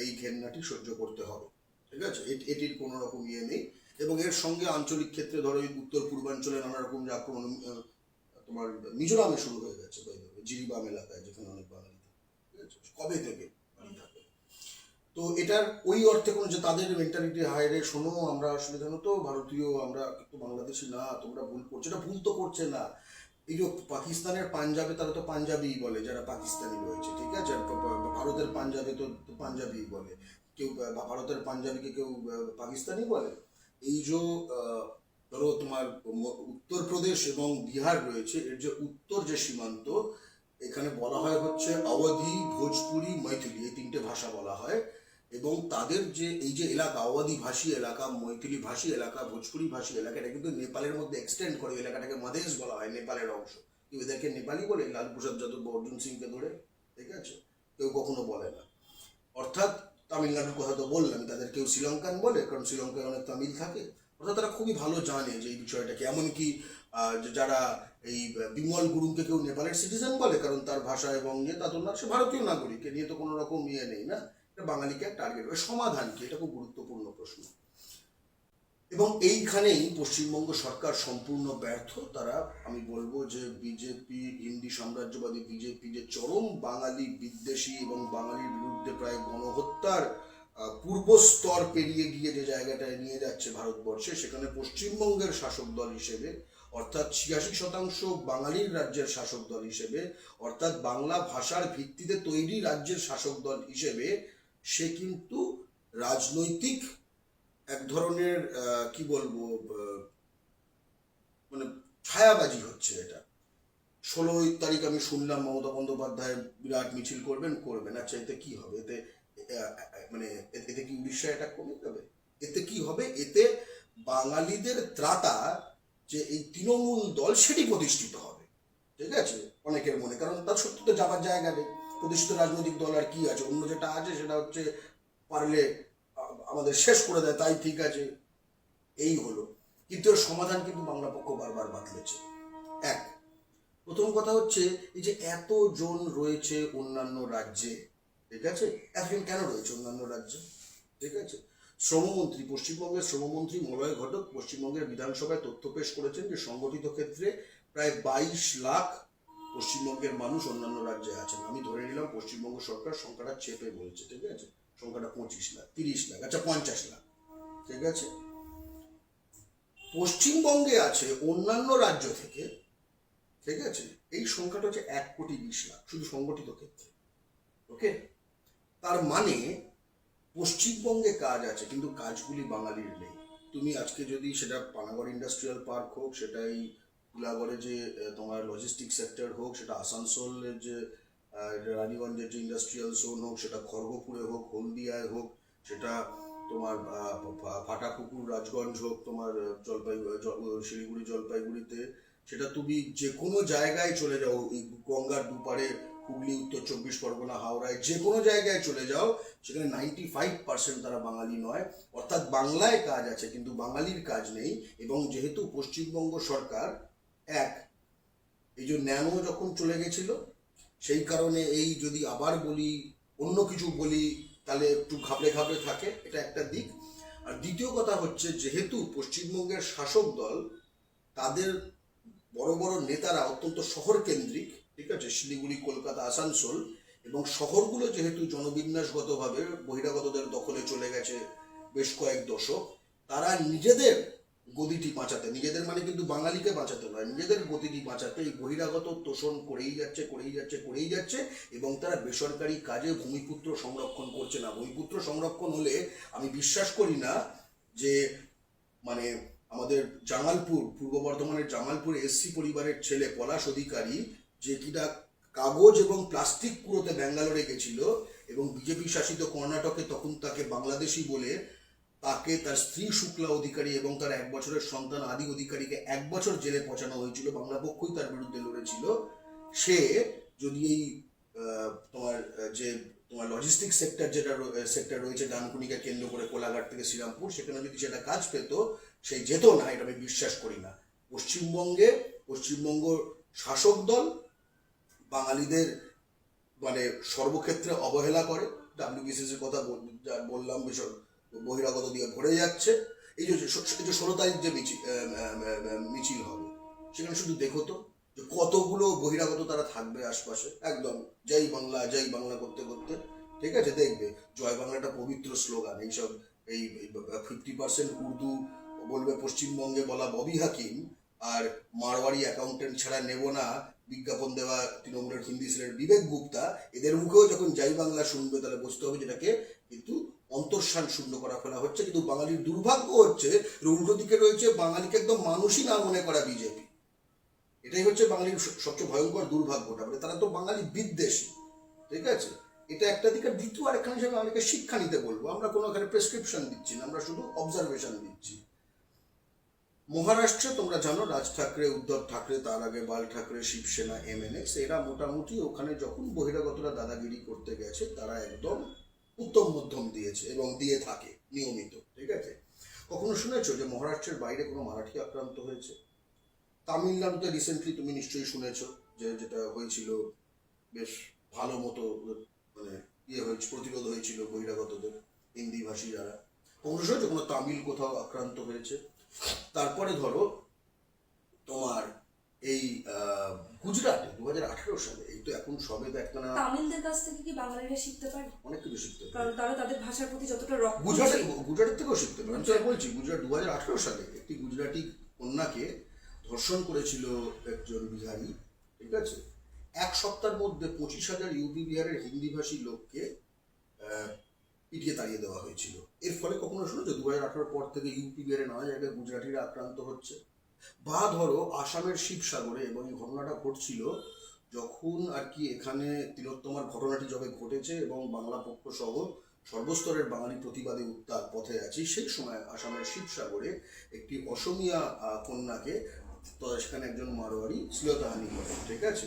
এই ঘেন্নাটি সহ্য করতে হবে, ঠিক আছে। এটির কোনো রকম ইয়ে নেই। এবং এর সঙ্গে আঞ্চলিক ক্ষেত্রে ধরো উত্তর পূর্বাঞ্চলে নানা রকম যে আক্রমণ, তোমার মিজোরামে শুরু হয়ে গেছে, জিরিবাম এলাকায় যেখানে অনেক বাঙালি থাকে, ঠিক আছে, কবে থেকে থাকে। তো এটার ওই অর্থে কোনো যে তাদের মেন্টালিটি হায়রে শোনো আমরা আসলে জানো তো ভারতীয়, আমরা কিন্তু বাংলাদেশি না, তোমরা ভুল করছো, এটা ভুল তো করছে না। এই যে পাকিস্তানের পাঞ্জাবে তারা তো পাঞ্জাবি বলে, যারা পাকিস্তানি রয়েছে, ঠিক আছে, আর ভারতের পাঞ্জাবে তো তো পাঞ্জাবি বলে। কেউ ভারতের পাঞ্জাবিকে কেউ পাকিস্তানি বলে? এই যে ধরো তোমার উত্তরপ্রদেশ এবং বিহার রয়েছে, এর যে উত্তর যে সীমান্ত, এখানে বলা হয় হচ্ছে অবধি, ভোজপুরি, মৈথিলি, এই তিনটে ভাষা বলা হয়। এবং তাদের যে এই যে এলাকা, অবধি ভাষী এলাকা, মৈথিলি ভাষী এলাকা, ভোজপুরি ভাষী এলাকা, এটা কিন্তু নেপালের মধ্যে এক্সটেন্ড করে। এলাকাটাকে মাদেশ বলা হয়, নেপালের অংশ। কেউ এদেরকে নেপালি বলে? লালু প্রসাদ যাদব বা অর্জুন সিংকে ধরে, ঠিক আছে, কেউ কখনো বলে না। অর্থাৎ তামিলনাড়ুর কথা তো বললাম, তাদের কেউ শ্রীলঙ্কান বলে, কারণ শ্রীলঙ্কায় অনেক তামিল থাকে। অর্থাৎ তারা খুবই ভালো জানে যে এই বিষয়টাকে। এমনকি যারা এই বিমল গুরুংকে কেউ নেপালের সিটিজেন বলে, কারণ তার ভাষা এবং ইয়ে, তা তো না, সে ভারতীয় নাগরিক, এ নিয়ে তো কোনো রকম ইয়ে নেই না। এটা বাঙালিকে টার্গেট, সমাধান কি, এটা খুব গুরুত্বপূর্ণ প্রশ্ন। এবং এইখানেই পশ্চিমবঙ্গ সরকার সম্পূর্ণ ব্যর্থ। তারা, আমি বলবো যে বিজেপি, হিন্দি সাম্রাজ্যবাদী বিজেপি, যে চরম বাঙালি বিদ্বেষী এবং বাঙালির বিরুদ্ধে প্রায় গণহত্যার পূর্ব স্তর পেরিয়ে গিয়ে যে জায়গাটায় নিয়ে যাচ্ছে ভারতবর্ষে, সেখানে পশ্চিমবঙ্গের শাসক দল হিসেবে, অর্থাৎ 86% বাঙালির রাজ্যের শাসক দল হিসেবে, অর্থাৎ বাংলা ভাষার ভিত্তিতে তৈরি রাজ্যের শাসক দল হিসেবে, সে কিন্তু রাজনৈতিক এক ধরনের কি বলবো, মানে ছায়াবাজি হচ্ছে এটা। 16 তারিখ আমি শুনলাম মমতা বন্দ্যোপাধ্যায় বিরাট মিছিল করবেন। আচ্ছা, এতে কি হবে? এতে মানে এতে কি উড়িষ্যা এটা কমে যাবে? এতে কি হবে? এতে বাঙালিদের ত্রাতা যে এই তৃণমূল দল, সেটি প্রতিষ্ঠিত হবে, ঠিক আছে, অনেকের মনে। কারণ তার সত্যি তো যাবার জায়গা নেই। প্রতিষ্ঠিত রাজনৈতিক দল আর কি আছে? অন্য যেটা আছে সেটা হচ্ছে পারলে আমাদের শেষ করে দেয়, তাই ঠিক আছে, এই হলো। কিন্তু এর সমাধান কিন্তু বাংলা পক্ষ বারবার বাতলেছে। এক, প্রথম কথা হচ্ছে, এই যে এতজন রয়েছে অন্যান্য রাজ্যে, ঠিক আছে, এতজন কেন রয়েছে অন্যান্য রাজ্যে? ঠিক আছে, শ্রমমন্ত্রী, পশ্চিমবঙ্গের শ্রমমন্ত্রী মলয় ঘটক পশ্চিমবঙ্গের বিধানসভায় তথ্য পেশ করেছেন যে সংগঠিত ক্ষেত্রে প্রায় 22 লাখ পশ্চিমবঙ্গের মানুষ অন্যান্য রাজ্যে আছেন। আমি ধরে নিলাম পশ্চিমবঙ্গ সরকার সংখ্যাটা চেপে বলছে, ঠিক আছে, সংখ্যাটা 25 লাখ, 30 লাখ, আচ্ছা 50 লাখ, ঠিক আছে। পশ্চিমবঙ্গে আছে অন্যান্য রাজ্য থেকে, ঠিক আছে, এই সংখ্যাটা হচ্ছে 1,20,00,000 শুধু সংগঠিত ক্ষেত্রে। ওকে, তার মানে পশ্চিমবঙ্গে কাজ আছে, কিন্তু কাজগুলি বাঙালির নেই। তুমি আজকে যদি সেটা পানাগড় ইন্ডাস্ট্রিয়াল পার্ক হোক, সেটাই কুলাগড়ে যে তোমার লজিস্টিক সেক্টর হোক, সেটা আসানসোলের যে রানীগঞ্জের যে ইন্ডাস্ট্রিয়াল জোন হোক, সেটা খড়গপুরে হোক, হলদিয়ায় হোক, সেটা তোমার ফাটাপুকুর রাজগঞ্জ হোক, তোমার শিলিগুড়ি জলপাইগুড়িতে, সেটা তুমি যে কোনো জায়গায় চলে যাও, এই গঙ্গার দুপারে হুগলি, উত্তর 24 পরগনা, হাওড়ায়, যে কোনো জায়গায় চলে যাও, সেখানে 95% তারা বাঙালি নয়। অর্থাৎ বাংলায় কাজ আছে কিন্তু বাঙালির কাজ নেই। এবং যেহেতু পশ্চিমবঙ্গ সরকার এই যে ন্যানো যখন চলে গেছিল, সেই কারণে এই যদি আবার বলি, অন্য কিছু বলি, তাহলে একটু ঘাবড়ে ঘাবড়ে থাকে, এটা একটা দিক। আর দ্বিতীয় কথা হচ্ছে, যেহেতু পশ্চিমবঙ্গের শাসক দল, তাদের বড় বড় নেতারা অত্যন্ত শহর কেন্দ্রিক, ঠিক আছে, শিলিগুড়ি, কলকাতা, আসানসোল, এবং শহরগুলো যেহেতু জনবিন্যাসগতভাবে বহিরাগতদের দখলে চলে গেছে বেশ কয়েক দশক, তারা নিজেদের গদিটি বাঁচাতে, নিজেদের মানে কিন্তু বাঙালিকে বাঁচাতে নয়, নিজেদের গদিটি বাঁচাতে এই বহিরাগত তোষণ করেই যাচ্ছে। এবং তারা বেসরকারি কাজে ভূমিপুত্র সংরক্ষণ করছে না। ভূমিপুত্র সংরক্ষণ হলে আমি বিশ্বাস করি না যে মানে আমাদের জামালপুর, পূর্ব বর্ধমানের জামালপুর এসসি পরিবারের ছেলে পলাশ অধিকারী, যে কিনা কাগজ এবং প্লাস্টিক কুড়োতে ব্যাঙ্গালোরে গেছিল, এবং বিজেপি শাসিত কর্ণাটকে তখন তাকে বাংলাদেশি বলে তাকে, তার স্ত্রী শুক্লা অধিকারী এবং তার 1 বছরের সন্তান আদি অধিকারীকে 1 বছর জেলে পচানো হয়েছিল, বাংলা পক্ষই তার বিরুদ্ধে লড়েছিল। সে যদি এই তোমার লজিস্টিক সেক্টর যেটা সেক্টর রয়েছে ডানকুনিকে কেন্দ্র করে, কোলাঘাট থেকে শ্রীরামপুর, সেখানে যদি সেটা কাজ পেত, সেই যেত না, এটা আমি বিশ্বাস করি না। পশ্চিমবঙ্গ শাসক দল বাঙালিদের মানে সর্বক্ষেত্রে অবহেলা করে। ডাব্লিউবিসিসির কথা বললাম, বহিরাগত দিয়ে ভরে যাচ্ছে। এই যে 16 তারিখ যে মিছিল হবে, সেখানে শুধু দেখো তো যে কতগুলো বহিরাগত তারা থাকবে আশপাশে, একদম জয় বাংলা করতে করতে। ঠিক আছে, দেখবে জয় বাংলা একটা পবিত্র স্লোগান। এইসব এই 50% উর্দু বলবে পশ্চিমবঙ্গে বলা ববি হাকিম, আর মারওয়ারি অ্যাকাউন্টেন্ট ছাড়া নেব না বিজ্ঞাপন দেওয়া তৃণমূলের হিন্দি সেলের বিবেক গুপ্তা, এদের মুখেও যখন জয় বাংলা শুনবে তাহলে বুঝতে হবে যেটাকে কিন্তু অন্তঃসান শূন্য করা ফেলা হচ্ছে। কিন্তু বাঙালির দুর্ভাগ্য হচ্ছে উল্টো দিকে রয়েছে বাঙালিকে একদম মানুষই না মনে করা বিজেপি। এটাই হচ্ছে বাঙালির সবচেয়ে ভয়ঙ্কর দুর্ভাগ্যটা, মানে তারা তো বাঙালি বিদ্বেষী। ঠিক আছে, এটা একটা দিকে। দ্বিতীয় আরেকখানে হিসেবে আমাকে শিক্ষা নিতে বলবো, আমরা কোনো এখানে প্রেসক্রিপশন দিচ্ছি না, আমরা শুধু অবজারভেশন দিচ্ছি। মহারাষ্ট্রে তোমরা জানো রাজ ঠাকরে, উদ্ধব ঠাকরে, তার আগে বাল ঠাকরে, শিবসেনা, MNX, এরা মোটামুটি ওখানে যখন বহিরাগতরা দাদাগিরি করতে গেছে তারা একদম উত্তম মধ্যম দিয়েছে এবং দিয়ে থাকে নিয়মিত। ঠিক আছে, কখনো শুনেছো যে মহারাষ্ট্রের বাইরে কোনো মারাঠি আক্রান্ত হয়েছে? তামিলনাড়ুতে রিসেন্টলি তুমি নিশ্চয়ই শুনেছো যে যেটা হয়েছিল, বেশ ভালো মতো মানে হয়েছে, প্রতিরোধ হয়েছিল বহিরাগতদের, হিন্দি ভাষী যারা। কখনো শুনেছো কোনো তামিল কোথাও আক্রান্ত হয়েছে? তারপরে ধরো তোমার এই গুজরাটে 2018 সালে, এই তো এখন সবে তো একটা না, তামিলদের কাছ থেকে কি বাঙালিরা শিখতে পারে? অনেক কিছু শিখতে পারে, কারণ তারা তাদের ভাষার প্রতি যতটা রক্ত, গুজরাটের থেকেও শিখতে পারে। আমি বলছি গুজরাট 2018 সালে একটি গুজরাটি কন্যাকে ধর্ষণ করেছিল একজন বিহারি। ঠিক আছে, এক সপ্তাহের মধ্যে 25,000 ইউপি বিহারের হিন্দিভাষী লোককে পিটিয়ে তাড়িয়ে দেওয়া হয়েছিল। এর ফলে কখনো শুনেছো 2018 পর থেকে ইউপি বিহারে নানা জায়গায় গুজরাটিরা আক্রান্ত হচ্ছে? বা ধরো আসামের শিবসাগরে, এবং এই ঘটনাটা ঘটছিল যখন আর কি এখানে তিলোত্তমার ঘটনাটি যবে ঘটেছে এবং বাংলা পক্ষ সহ সর্বস্তরের বাঙালি প্রতিবাদী উত্তাল পথে আছি, সেই সময় আসামের শিবসাগরে একটি অসমিয়া কন্যাকে তো সেখানে একজন মারোয়ারি শ্লীলতাহানি করে। ঠিক আছে,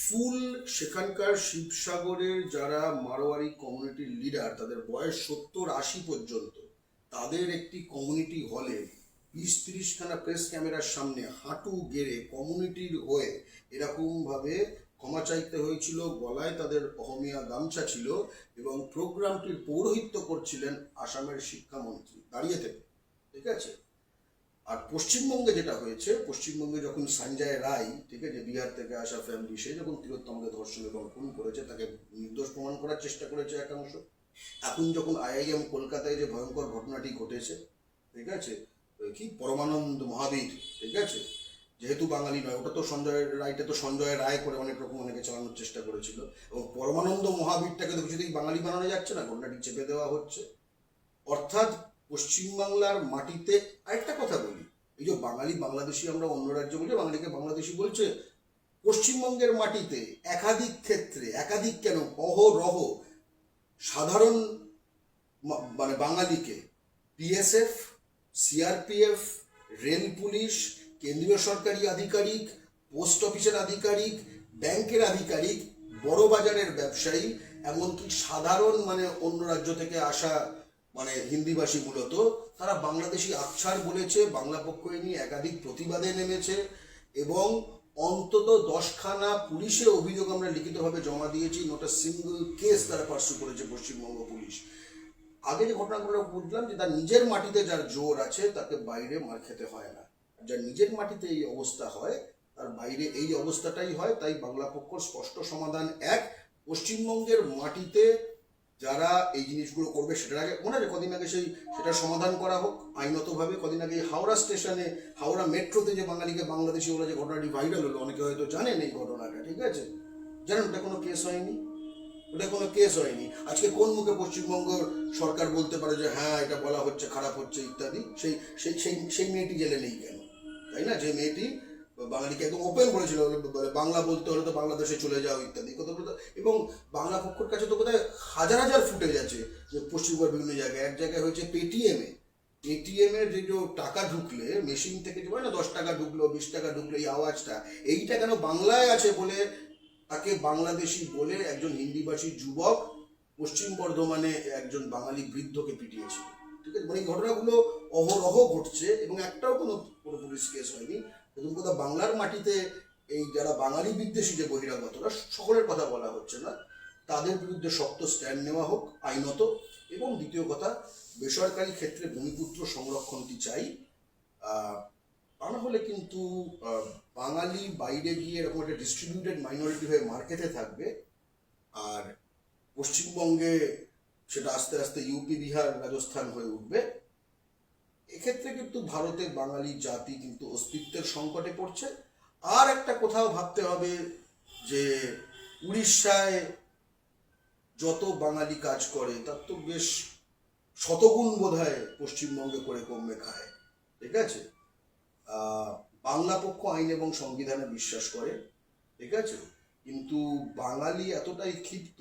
ফুল সেখানকার শিবসাগরের যারা মারোয়ারি কমিউনিটির লিডার, তাদের বয়স 70-80 পর্যন্ত, তাদের একটি কমিউনিটি হলে 20-30 খানা প্রেস ক্যামেরার সামনে হাঁটু গেড়ে কমিউনিটির হয়ে এরকমভাবে ক্ষমা চাইতে হয়েছিল। গলায় তাদের অহমিয়া গামছা ছিল এবং প্রোগ্রামটির পৌরোহিত্য করছিলেন আসামের শিক্ষামন্ত্রী দাঁড়িয়ে থেকে। ঠিক আছে, আর পশ্চিমবঙ্গে যেটা হয়েছে, পশ্চিমবঙ্গে যখন সঞ্জয় রায়, ঠিক আছে, বিহার থেকে আসা ফ্যামিলি, সে যখন তিলোত্তমাকে ধর্ষণ এবং খুন করেছে, তাকে নির্দোষ প্রমাণ করার চেষ্টা করেছে একাংশ। এখন যখন IIM কলকাতায় যে ভয়ঙ্কর ঘটনাটি ঘটেছে, ঠিক আছে, কি পরমানন্দ মহাবীর, ঠিক আছে, যেহেতু বাঙালি নয়, ওটা তো সঞ্জয় রায় করে অনেক রকম অনেকে চালানোর চেষ্টা করেছিল, এবং পরমানন্দ মহাবীরটাকে তো কিছুতেই বাঙালি বানানো যাচ্ছে না, ঘটনাটি চেপে দেওয়া হচ্ছে। অর্থাৎ পশ্চিমবাংলার মাটিতে আরেকটা কথা বলি, এই যে বাঙালি বাংলাদেশি আমরা অন্য রাজ্যে বলছি, বাঙালিকে বাংলাদেশি বলছে, পশ্চিমবঙ্গের মাটিতে একাধিক ক্ষেত্রে, একাধিক কেন, অহরহ সাধারণ মানে বাঙালিকে BSF, CRPF, রেল পুলিশ, কেন্দ্রীয় সরকারি আধিকারিক, পোস্ট অফিসের আধিকারিক, ব্যাংকের আধিকারিক, বড় বাজারের ব্যবসায়ী, এমনকি সাধারণ মানে অন্য রাজ্য থেকে আসা মানে হিন্দিভাষী মূলত, তারা বাংলাদেশি আকছার বলেছে, বাংলা পক্ষ নিয়ে একাধিক প্রতিবাদে নেমেছে, এবং অন্তত 10খানা পুলিশের অভিযোগ আমরা লিখিতভাবে জমা দিয়েছি। নট আ সিঙ্গল কেস তারা পার্সু করেছে পশ্চিমবঙ্গ পুলিশ। আগে যে ঘটনাগুলো বুঝলাম যে তার নিজের মাটিতে যার জোর আছে তাকে বাইরে মার খেতে হয় না, যার নিজের মাটিতে এই অবস্থা হয় তার বাইরে এই অবস্থাটাই হয়। তাই বাংলা পক্ষর স্পষ্ট সমাধান এক, পশ্চিমবঙ্গের মাটিতে যারা এই জিনিসগুলো করবে, সেটার আগে মনে আছে কদিন আগে সেটা সমাধান করা হোক আইনতভাবে। কদিন আগে হাওড়া স্টেশনে, হাওড়া মেট্রোতে যে বাঙালিকে বাংলাদেশি বলে যে ঘটনাটি ভাইরাল হলো, অনেকে হয়তো জানেন এই ঘটনাটা। ঠিক আছে, জানেন ওটা কোনো কেস হয়নি, ওটা কোনো কেস হয়নি। আজকে কোন মুখে পশ্চিমবঙ্গ সরকার বলতে পারে যে হ্যাঁ এটা বলা হচ্ছে, খারাপ হচ্ছে ইত্যাদি? সেই সেই সেই সেই মেয়েটি জেলে নেই কেন? তাই না, যে মেয়েটি বাঙালিকে একদম ওপেন বলেছিল বাংলা বলতে হলে তো বাংলাদেশে চলে যাও ইত্যাদি কথা বলতে। এবং বাংলা পক্ষের কাছে তো বোধহয় হাজার হাজার ফুটেজ আছে যে পশ্চিমবঙ্গের বিভিন্ন জায়গায়। এক জায়গায় হয়েছে পেটিএমের যে টাকা ঢুকলে মেশিন থেকে যে হয় না 10 টাকা ঢুকলো 20 টাকা ঢুকলো, এই আওয়াজটা, এইটা কেন বাংলায় আছে বলে তাকে বাংলাদেশি বলে একজন হিন্দিভাষী যুবক পশ্চিম বর্ধমানে একজন বাঙালি বৃদ্ধকে পিটিয়েছিল। ঠিক আছে, মানে এই ঘটনাগুলো অহরহ ঘটছে এবং একটাও কোনো পুলিশ কেস হয়নি। প্রথম কথা, বাংলার মাটিতে এই যারা বাঙালি বিদ্বেষী যে বহিরাগতরা, সকলের কথা বলা হচ্ছে না, তাদের বিরুদ্ধে শক্ত স্ট্যান্ড নেওয়া হোক আইনত। এবং দ্বিতীয় কথা, বেসরকারি ক্ষেত্রে ভূমিপুত্র সংরক্ষণটি চাই। তা না হলে কিন্তু বাঙালি বাইরে গিয়ে এরকম একটা ডিস্ট্রিবিউটেড মাইনরিটি হয়ে মার্কেটে থাকবে। আর পশ্চিমবঙ্গে সেটা আস্তে আস্তে ইউপি, বিহার, রাজস্থান হয়ে উঠবে। এক্ষেত্রে কিন্তু ভারতে বাঙালি জাতি কিন্তু অস্তিত্বের সংকটে পড়ছে। আর একটা কোথাও ভাবতে হবে যে উড়িষ্যায় যত বাঙালি কাজ করে তার তো বেশ শতগুণ বোধহয় পশ্চিমবঙ্গে করে কমবে খায়। ঠিক আছে, বাংলা পক্ষ আইন এবং সংবিধানে বিশ্বাস করে, ঠিক আছে, কিন্তু বাঙালি এতটাই ক্ষিপ্ত,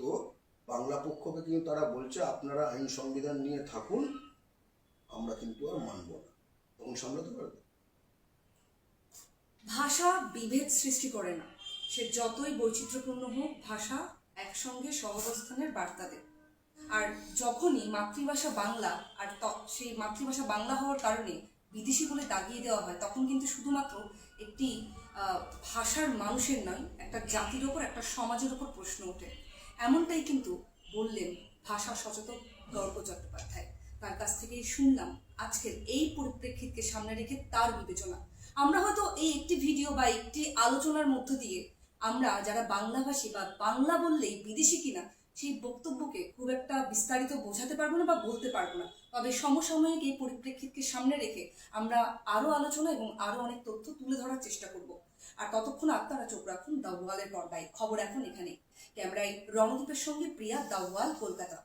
বাংলা পক্ষকে কিন্তু তারা বলছে আপনারা আইন সংবিধান নিয়ে থাকুন, আমরা কিন্তু আর মানব না। তখন সামলাতে পারবে? ভাষা বিভেদ সৃষ্টি করে না, সে যতই বৈচিত্র্যপূর্ণ হোক, ভাষা একসঙ্গে সহাবস্থানের বার্তা দেয়। আর যখনই মাতৃভাষা বাংলা আর সেই মাতৃভাষা বাংলা হওয়ার কারণে বিদেশি বলে দাগিয়ে দেওয়া হয়, তখন কিন্তু শুধুমাত্র একটি ভাষার মানুষের নয়, একটা জাতির ওপর, একটা সমাজের ওপর প্রশ্ন ওঠে। এমনটাই কিন্তু বললেন ভাষা সচেতন গর্গ চট্টোপাধ্যায়। তার কাছ থেকেই শুনলাম আজকের এই পরিপ্রেক্ষিতকে সামনে রেখে তার বিবেচনা। আমরা হয়তো এই একটি ভিডিও বা একটি আলোচনার মধ্য দিয়ে আমরা যারা বাংলাভাষী বা বাংলা বললেই বিদেশি কিনা সেই বক্তব্যকে খুব একটা বিস্তারিত বোঝাতে পারবো না বা বলতে পারবো না। তবে সমসাময়িক এই পরিপ্রেক্ষিতকে সামনে রেখে আমরা আরো আলোচনা এবং আরো অনেক তথ্য তুলে ধরার চেষ্টা করব। আর ততক্ষণ আপনারা চোখ রাখুন দ্য ওয়ালের পর্দায়। খবর এখন এখানে। ক্যামেরায় রণদীপের সঙ্গে প্রিয়া, দ্য ওয়াল, কলকাতা।